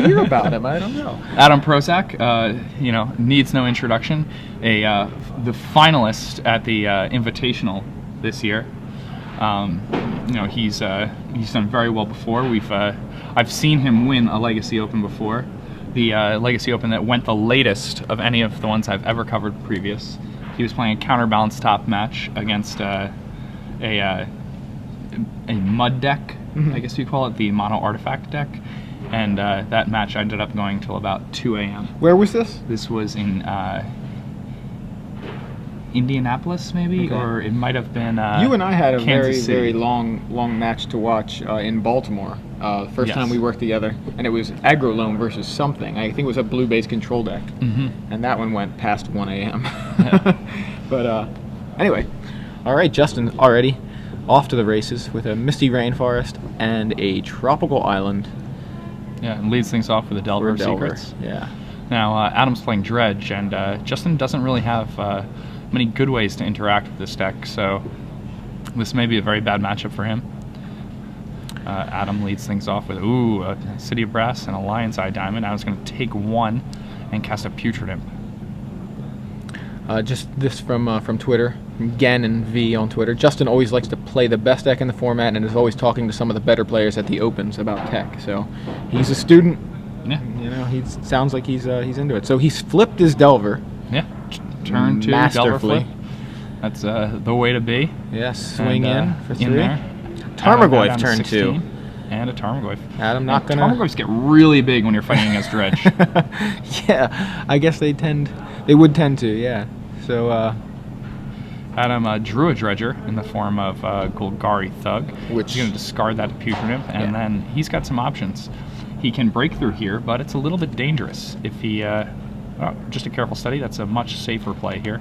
hear about him. I don't know. Adam Prosak, needs no introduction. The finalist at the Invitational this year. He's done very well before. I've seen him win a Legacy Open before. The Legacy Open that went the latest of any of the ones I've ever covered previous. He was playing a counterbalance top match against a mud deck, I guess you call it, the mono artifact deck. And that match ended up going till about 2 a.m. Where was this? This was in Indianapolis, maybe, okay. Or it might have been you and I had a Kansas very City. long match to watch in Baltimore. First Yes. time we worked together, and it was Aggro Loam versus something. I think it was a blue base control deck, and that one went past 1 a.m. Yeah. But anyway, all right, Justin already off to the races with a misty rainforest and a tropical island. Yeah, and leads things off with a Delver of Secrets. Yeah. Now, Adam's playing Dredge, and Justin doesn't really have many good ways to interact with this deck, so this may be a very bad matchup for him. Adam leads things off with, a City of Brass and a Lion's Eye Diamond. Adam's going to take one and cast a Putrid Imp. Just this from Twitter, from Gen and V on Twitter. Justin always likes to play the best deck in the format and is always talking to some of the better players at the Opens about tech. So he's a student. Yeah. He sounds like he's into it. So he's flipped his Delver. Yeah. Turn 2 Delver flip. That's the way to be. Yes. Swing in for 3. In there. Tarmogoyf turn 2. And a Tarmogoyf. Adam not gonna. Tarmogoyfs get really big when you're fighting against Dredge. Yeah, I guess they would tend to. Yeah. So Adam drew a Dredger in the form of Golgari Thug. Which he's going to discard that to Putrid Imp, and then he's got some options. He can break through here, but it's a little bit dangerous. If he, just a careful study, that's a much safer play here.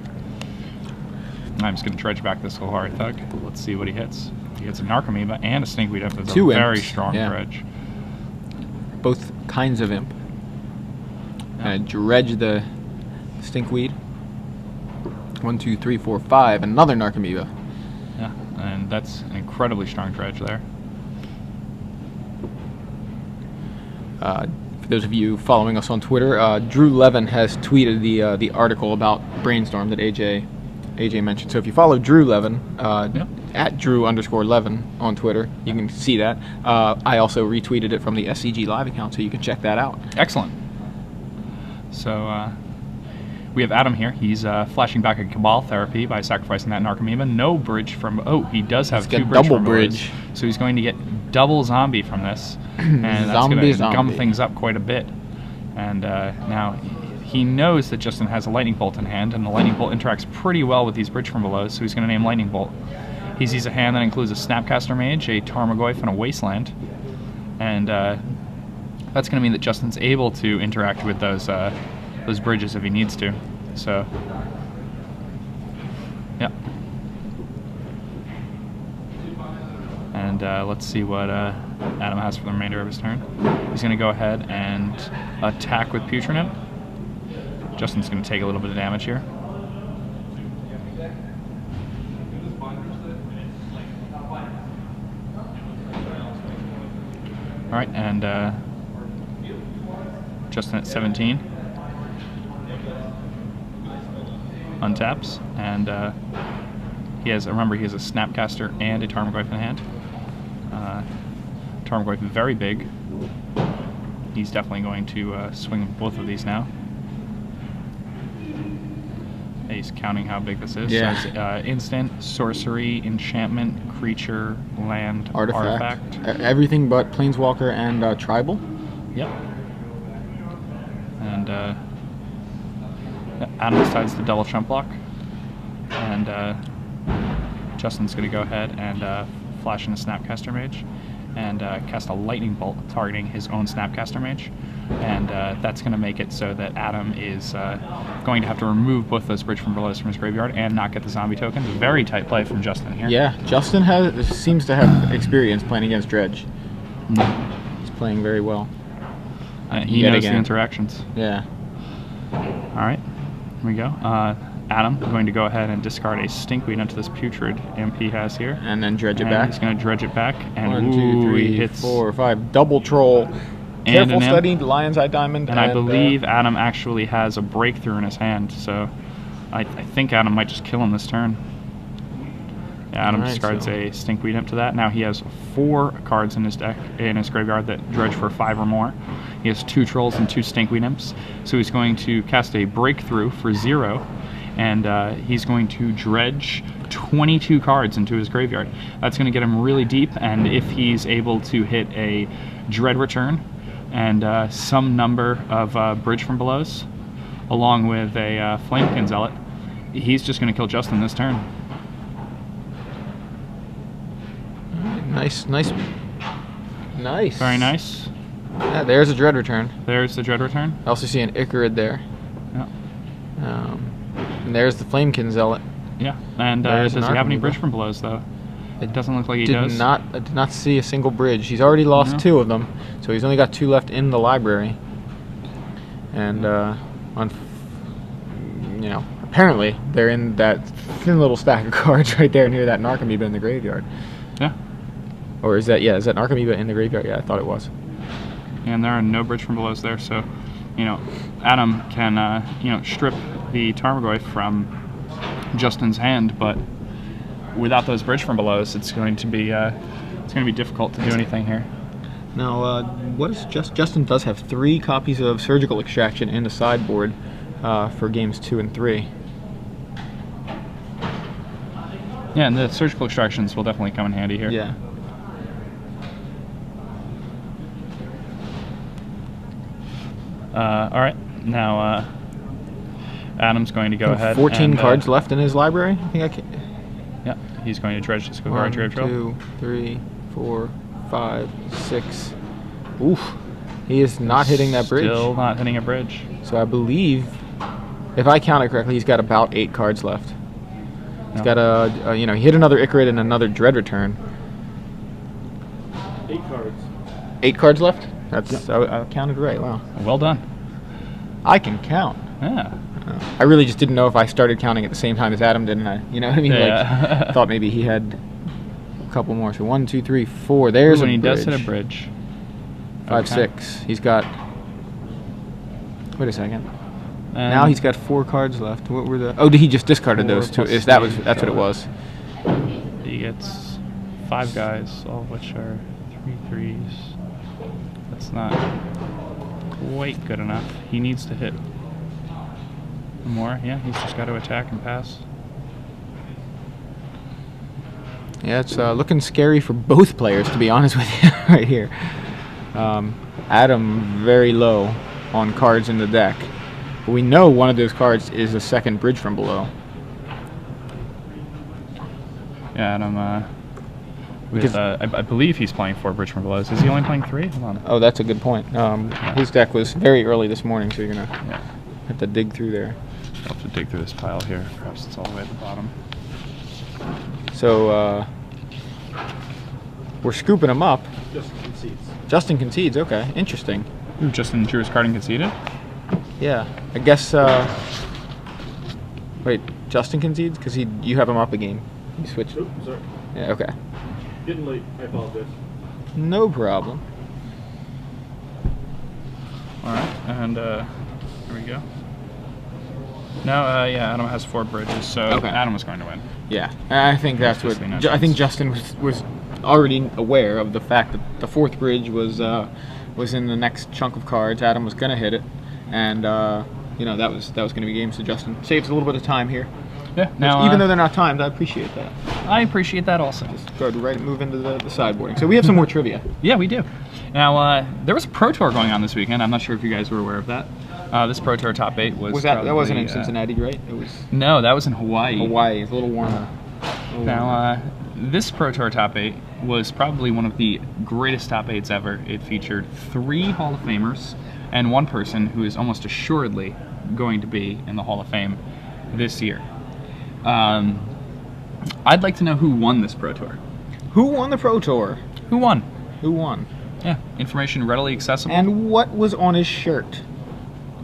I'm just going to dredge back this Golgari Thug. Let's see what he hits. He hits a Narcomoeba and a Stinkweed Imp. It's a very strong dredge. Both kinds of imp. And dredge the Stinkweed. 1, 2, 3, 4, 5. Another Narcomoeba. Yeah, and that's an incredibly strong dredge there. For those of you following us on Twitter, Drew Levin has tweeted the article about Brainstorm that AJ mentioned. So if you follow Drew Levin, at Drew_Levin on Twitter, you can see that. I also retweeted it from the SCG Live account, so you can check that out. Excellent. So we have Adam here. He's flashing back a Cabal Therapy by sacrificing that Narcomoeba. No bridge from... Oh, he does have 2 bridge double from bridge. So he's going to get double zombie from this. And that's going to gum things up quite a bit. And now he knows that Justin has a Lightning Bolt in hand, and the Lightning Bolt interacts pretty well with these bridge from below, so he's going to name Lightning Bolt. He sees a hand that includes a Snapcaster Mage, a Tarmogoyf, and a Wasteland. And that's going to mean that Justin's able to interact with those bridges if he needs to. So, yeah. And let's see what Adam has for the remainder of his turn. He's going to go ahead and attack with Putrid Imp. Justin's going to take a little bit of damage here. All right, and Justin at 17 untaps, and he has a Snapcaster and a Tarmogoyf in hand. Tarmogoyf very big. He's definitely going to swing both of these now. He's counting how big this is. Yeah. So it's instant, sorcery, enchantment, creature, land, artifact. Everything but Planeswalker and Tribal. Yep. And Adam decides to double Trump Block. And Justin's going to go ahead and flash in a Snapcaster Mage and cast a Lightning Bolt targeting his own Snapcaster Mage. And that's going to make it so that Adam is going to have to remove both those bridge from below from his graveyard and not get the zombie tokens. Very tight play from Justin here. Yeah, Justin seems to have experience playing against Dredge. He's playing very well. He knows the interactions. Yeah. All right, here we go. Adam is going to go ahead and discard a Stinkweed onto this Putrid Imp he has here. And then dredge it back. He's going to dredge it back. And 1, 2, 3, he hits 4, 5. Double troll. Careful studied Lion's Eye Diamond. And I believe Adam actually has a breakthrough in his hand, so I think Adam might just kill him this turn. Yeah, Adam discards a Stinkweed Imp to that. Now he has 4 cards in his deck, in his graveyard, that dredge for 5 or more. He has 2 Trolls and 2 Stinkweed Imps. So he's going to cast a Breakthrough for 0, and he's going to dredge 22 cards into his graveyard. That's going to get him really deep, and if he's able to hit a Dread Return and some number of Bridge from Belows, along with a Flamekin Zealot, he's just going to kill Justin this turn. Nice. Very nice. Yeah, there's a Dread Return. There's the Dread Return. I also see an Icarid there. Yeah. And there's the Flamekin Zealot. Yeah. And does he have any Bridge from Belows, though? It doesn't look like he does. I did not see a single bridge. He's already lost 2 of them, so he's only got 2 left in the library. And apparently they're in that thin little stack of cards right there near that Narcomoeba in the graveyard. Yeah. Or is that Narcomoeba in the graveyard? Yeah, I thought it was. And there are no Bridge from Belows there, so Adam can strip the Tarmogoyf from Justin's hand, but without those Bridge from Belows, it's going to be difficult to do anything here. Now, Justin does have 3 copies of Surgical Extraction in the sideboard for games 2 and 3. Yeah, and the Surgical Extractions will definitely come in handy here. Yeah. All right, now Adam's going to go ahead. 14 cards left in his library. I think I can. Yeah, he's going to dredge this Graveyard Trade Trail. 1, 2, 3, 4, 5, 6. Oof. He is not hitting that bridge. Still not hitting a bridge. So I believe, if I count it correctly, he's got about 8 cards left. He's got he hit another Icarid and another Dread Return. 8 cards. 8 cards left? That's I counted right. Wow. Well done. I can count. Yeah. I really just didn't know if I started counting at the same time as Adam, didn't I? You know what I mean? Yeah. Like, I thought maybe he had a couple more. So 1, 2, 3, 4. There's a when he bridge. does hit a bridge. 5, 6. He's got. Wait a second. Now he's got 4 cards left. What were the? Oh, he just discarded those 2? That's what it was. He gets 5 guys, all of which are 3 3s. That's not quite good enough. He needs to hit more. Yeah, he's just got to attack and pass. Yeah, it's looking scary for both players, to be honest with you, right here. Adam very low on cards in the deck. But we know one of those cards is a second Bridge from Below. Yeah, Adam, I believe he's playing 4 Bridge from Belows. Is he only playing 3? Hold on. Oh, that's a good point. His deck was very early this morning, so you're going to have to dig through there. I'll have to dig through this pile here. Perhaps it's all the way at the bottom. So, we're scooping him up. Justin concedes. Justin concedes, okay. Interesting. Ooh, Justin drew his card and conceded? Yeah, I guess, wait, Justin concedes? Because you have him up a game. You switched. Nope, sorry. Yeah, okay. Getting late, I apologize. No problem. Alright, and here we go. Now, yeah, Adam has 4 bridges, so Adam was going to win. Yeah, I think that's what. I think Justin was already aware of the fact that the 4th bridge was in the next chunk of cards. Adam was gonna hit it, and that was going to be game. So Justin saves a little bit of time here. Yeah. Now, even though they're not timed, I appreciate that. I appreciate that also. Just go right, move into the sideboarding. So we have some more trivia. Yeah, we do. Now, there was a Pro Tour going on this weekend. I'm not sure if you guys were aware of that. This Pro Tour top 8 was that wasn't in Cincinnati, right? It was. No, that was in Hawaii. Hawaii is a little warmer. Now, this Pro Tour top 8 was probably one of the greatest top 8s ever. It featured 3 Hall of Famers and 1 person who is almost assuredly going to be in the Hall of Fame this year. I'd like to know who won this Pro Tour. Who won the Pro Tour? Who won? Who won? Yeah, information readily accessible. And what was on his shirt?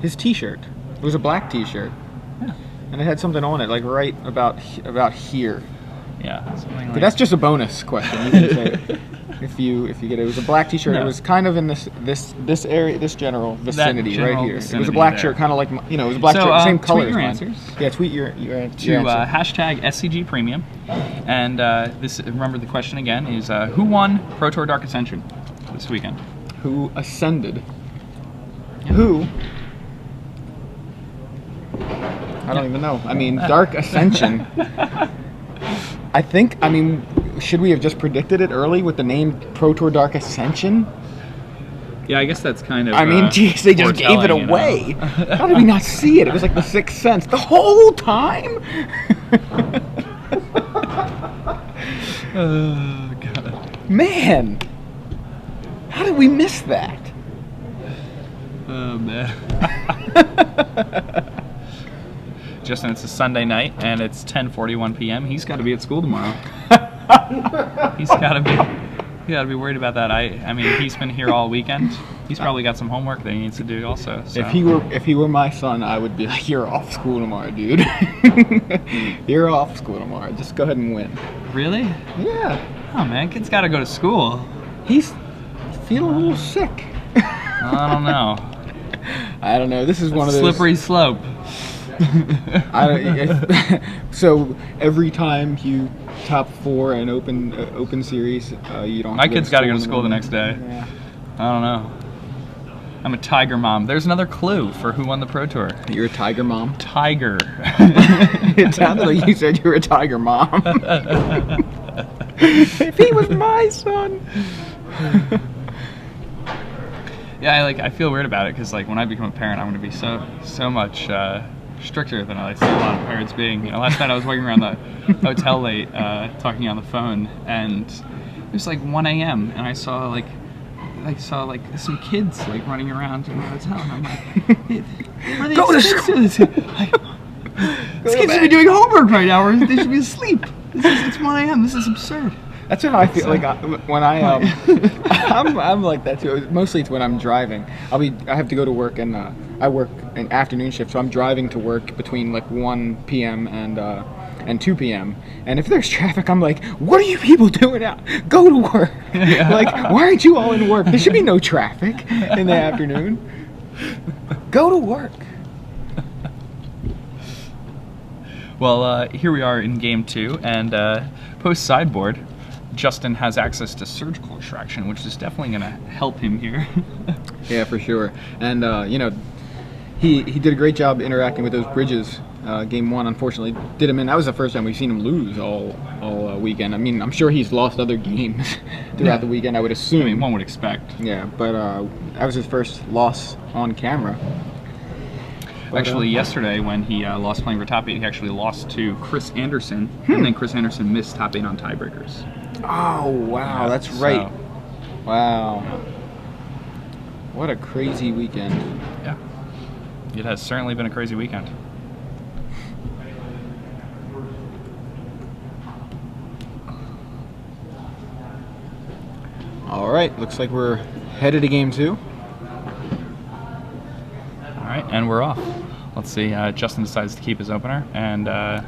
His T-shirt. It was a black T-shirt. Yeah. And it had something on it, like right about here. Yeah, something like But that's just a bonus question. You can say. If you get it, was a black T-shirt. No. It was kind of in this area, this general vicinity general right here. It was a vicinity black there. shirt, kind of like it was a black So, shirt, same tweet color your as mine. answers. Yeah, tweet your To answer. hashtag SCG Premium. And remember the question again is who won Pro Tour Dark Ascension this weekend? Who ascended? Who? I don't even know. I mean, Dark Ascension. I mean, should we have just predicted it early with the name Pro Tour Dark Ascension? Yeah, I guess that's kind of. I mean, geez, they just gave it away. How did we not see it? It was like the Sixth Sense the whole time. Oh God. Man, how did we miss that? Oh man. Justin, it's a Sunday night and it's 10:41 p.m. He's got to be at school tomorrow. He's got to be worried about that. I mean, he's been here all weekend. He's probably got some homework that he needs to do also. So. If he were my son, I would be like, "You're off school tomorrow, dude. You're off school tomorrow. Just go ahead and win." Really? Yeah. Oh man, kid's got to go to school. He's feeling a little sick. I don't know. I don't know. This is one of those slippery slope. So every time you top 4 an open series, you don't. My kid's got to go to school the next day. Yeah. I don't know. I'm a Tiger mom. There's another clue for who won the Pro Tour. You're a Tiger mom. Tiger. It sounded like you said you were a Tiger mom. If he was my son. Yeah, I feel weird about it because when I become a parent, I'm going to be so much stricter than I see a lot of parents being. Last night I was walking around the hotel late, talking on the phone, and it was 1 a.m. and I saw some kids running around in the hotel, and I'm like, where are they Go to school. These kids should be doing homework right now, or they should be asleep. It's 1 a.m. This is absurd. That's what I feel when I'm like that too. Mostly it's when I'm driving. I have to go to work, and I work an afternoon shift, so I'm driving to work between 1 p.m. and 2 p.m. And if there's traffic, I'm like, what are you people doing out? Go to work. Yeah. Why aren't you all in work? There should be no traffic in the afternoon. Go to work. Well, here we are in game 2, and post sideboard, Justin has access to surgical extraction, which is definitely going to help him here. Yeah, for sure. And he did a great job interacting with those bridges. Game 1, unfortunately, did him in. That was the first time we've seen him lose all weekend. I mean, I'm sure he's lost other games throughout the weekend, I would assume. I mean, one would expect. Yeah, but that was his first loss on camera. But, actually, yesterday when he lost playing for top 8, he actually lost to Chris Anderson, and then Chris Anderson missed top 8 on tiebreakers. Oh, wow, Yeah, that's right. so- Wow. What a crazy weekend. Yeah. It has certainly been a crazy weekend. All right, looks like we're headed to game 2. All right, and we're off. Let's see. Justin decides to keep his opener, and that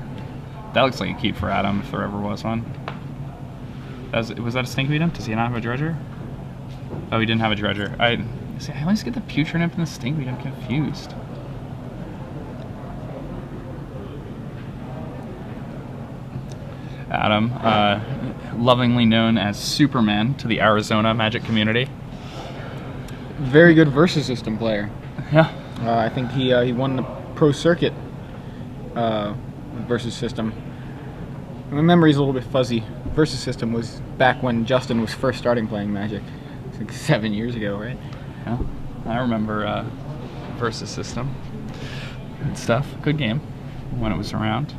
looks like a keep for Adam if there ever was one. Was that a stink medium? Does he not have a dredger? Oh, he didn't have a dredger. I always get the putrid imp and the stink medium confused. Adam, lovingly known as Superman to the Arizona Magic community. Very good versus system player. Yeah. I think he won the pro circuit versus system. My memory's a little bit fuzzy. Versus system was back when Justin was first starting playing Magic. It's like 7 years ago, right? Yeah. I remember versus system. Good stuff. Good game when it was around.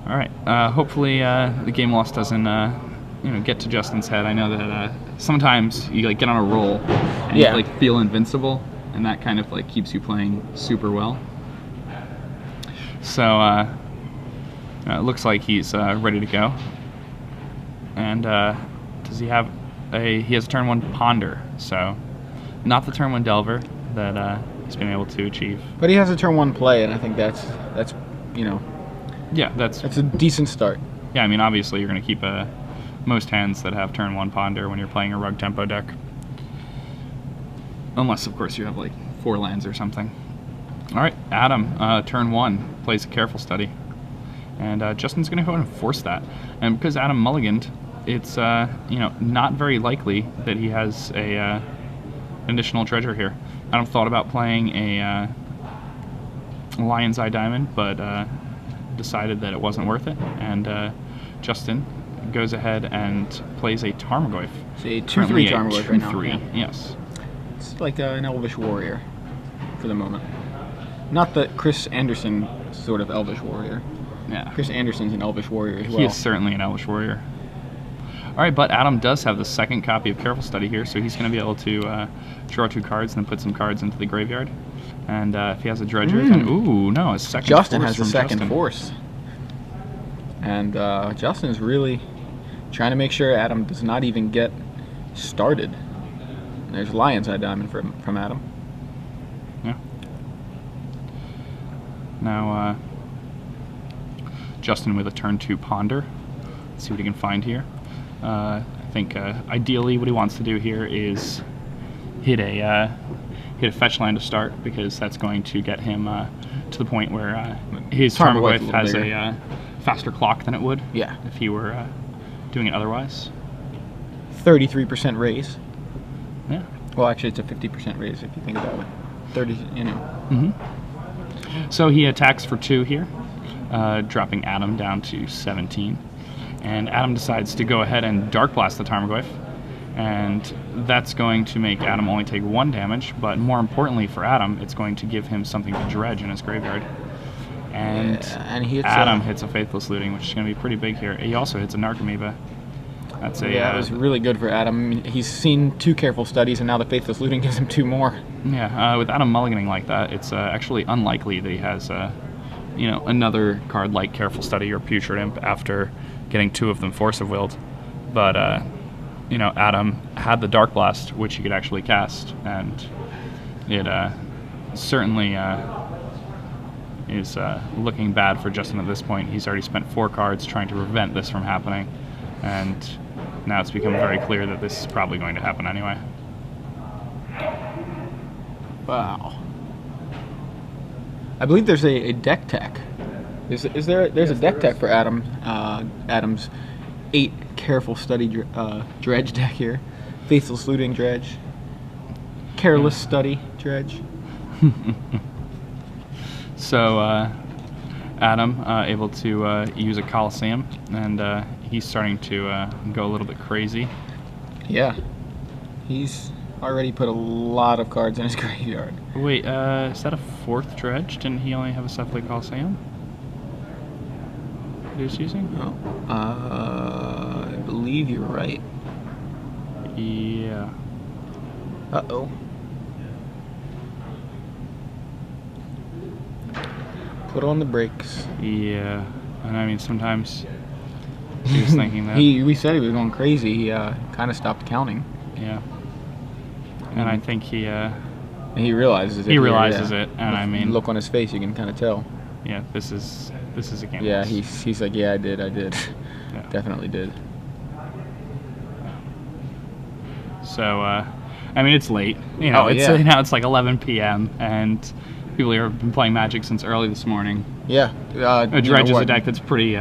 All right. Hopefully the game loss doesn't get to Justin's head. I know that sometimes you get on a roll and you feel invincible, and that kind of keeps you playing super well. So it looks like he's ready to go. And does he have he has a turn 1 Ponder, so not the turn 1 Delver that he's been able to achieve. But he has a turn 1 play, and I think that's yeah, that's a decent start. Yeah, I mean, obviously you're going to keep most hands that have turn 1 ponder when you're playing a rug tempo deck. Unless, of course, you have like 4 lands or something. Alright, Adam, turn 1, plays a Careful Study. And Justin's going to go ahead and force that. And because Adam mulliganed, it's not very likely that he has a additional treasure here. Adam thought about playing a Lion's Eye Diamond, but decided that it wasn't worth it. And Justin goes ahead and plays a Tarmogoyf. It's a 2/3 Tarmogoyf right now. 2/3, yes. It's like an Elvish Warrior for the moment. Not the Chris Anderson sort of Elvish Warrior. Yeah. Chris Anderson's an Elvish Warrior as well. He is certainly an Elvish Warrior. Alright, but Adam does have the second copy of Careful Study here, so he's going to be able to draw 2 cards and then put some cards into the graveyard. And if he has a Dredger, then... Ooh, no, his second Justin force has the from second Justin. force. And Justin's really trying to make sure Adam does not even get started. And there's Lion's Eye Diamond from Adam. Yeah. Now, Justin with a turn 2 Ponder. Let's see what he can find here. I think ideally what he wants to do here is hit a fetch land to start, because that's going to get him to the point where his Tarmogoyf has a faster clock than it would if he were doing it otherwise. 33% raise. Yeah. Well, actually, it's a 50% raise if you think about it. 30, you know. So he attacks for 2 here, dropping Adam down to 17. And Adam decides to go ahead and Dark Blast the Tarmogoyf. And that's going to make Adam only take 1 damage, but more importantly for Adam, it's going to give him something to dredge in his graveyard. And, and he hits Adam hits a Faithless Looting, which is going to be pretty big here. He also hits a Narcomoeba. That's a it was really good for Adam. He's seen 2 Careful Studies, and now the Faithless Looting gives him 2 more. Yeah, with Adam mulliganing like that, it's actually unlikely that he has another card like Careful Study or Putrid Imp after getting 2 of them Force of Willed. But Adam had the Dark Blast, which he could actually cast, and it certainly is looking bad for Justin at this point. He's already spent 4 cards trying to prevent this from happening, and now it's become very clear that this is probably going to happen anyway. Wow. I believe there's a deck tech. There's a deck tech for Adam. Adam's 8 Careful Study dredge deck here. Faithless Looting dredge. Careless Study dredge. So Adam able to use a Coliseum, and he's starting to go a little bit crazy. Yeah. He's already put a lot of cards in his graveyard. Wait, is that a 4th dredge? Didn't he only have a Cephalid Coliseum? He was using? Oh. I believe you're right. Yeah. Uh-oh. Put on the brakes. Yeah. And I mean, sometimes he was thinking that. We said he was going crazy. He kind of stopped counting. Yeah. And I think he realizes it. He realizes it, and I mean, look on his face, you can kind of tell. Yeah, this is a game. Yeah, he's like, yeah, I did. Yeah. Definitely did. So, I mean, it's late. Now it's like 11 p.m. and people here have been playing Magic since early this morning. Yeah. A dredge is a deck that's pretty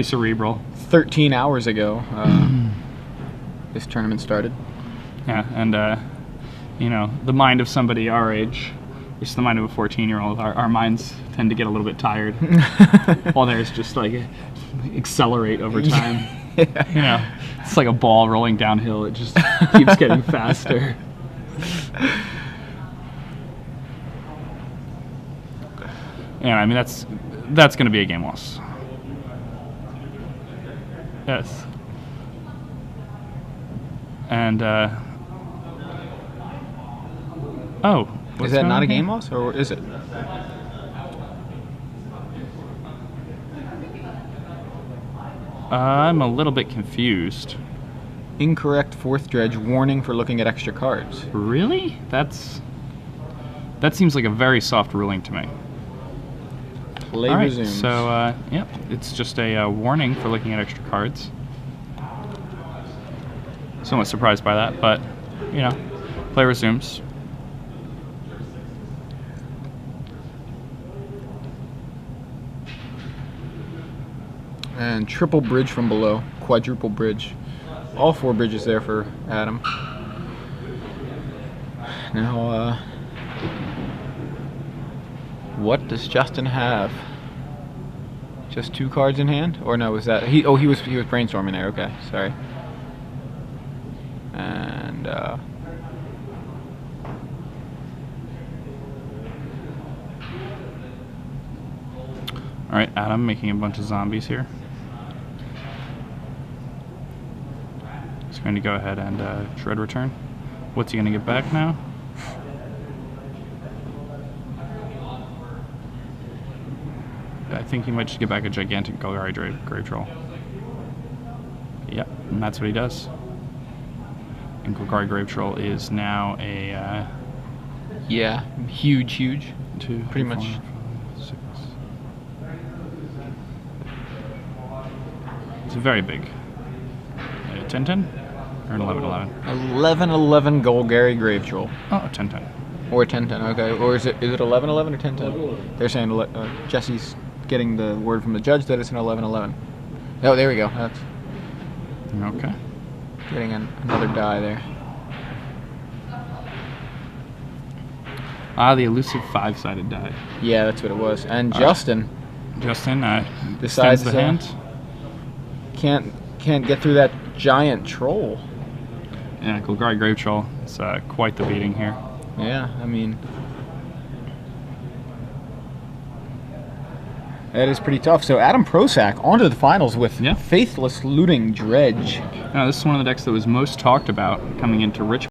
cerebral. 13 hours ago, this tournament started. Yeah, and the mind of somebody our age, which is the mind of a 14-year-old, our minds tend to get a little bit tired. While theirs just like accelerate over time. Yeah. It's like a ball rolling downhill. It just keeps getting faster. Yeah, I mean that's going to be a game loss. Yes. And is that not a game loss, or is it? I'm a little bit confused. Incorrect 4th dredge, warning for looking at extra cards. Really? That seems like a very soft ruling to me. Play All right, resumes. so, it's just a warning for looking at extra cards. somewhat surprised by that, but, you know, play resumes. And triple bridge from below, quadruple bridge. All 4 bridges there for Adam. Now, what does Justin have? Just 2 cards in hand? Or no, was that he was brainstorming there, okay, sorry. And alright, Adam making a bunch of zombies here. He's going to go ahead and shred return. What's he going to get back now? I think he might just get back a gigantic Golgari Grave Troll. Yep, and that's what he does. And Golgari Grave Troll is now a... yeah, huge. 2, pretty 4, much. 5, 6. It's very big. 10-10? Or an 11-11? 11-11 Golgari Grave Troll. Oh, 10-10. Or 10-10, okay. Or is it 11-11 or 10-10? They're saying Jesse's getting the word from the judge that it's an 11-11. Oh, there we go. That's okay. Getting another die there. Ah, the elusive 5-sided die. Yeah, that's what it was. And Justin decides the hand. Can't get through that giant troll. Yeah, Golgari Grave Troll. It's quite the beating here. Yeah, I mean, that is pretty tough. So Adam Prosak onto the finals with Faithless Looting Dredge. Now, this is one of the decks that was most talked about coming into Richmond.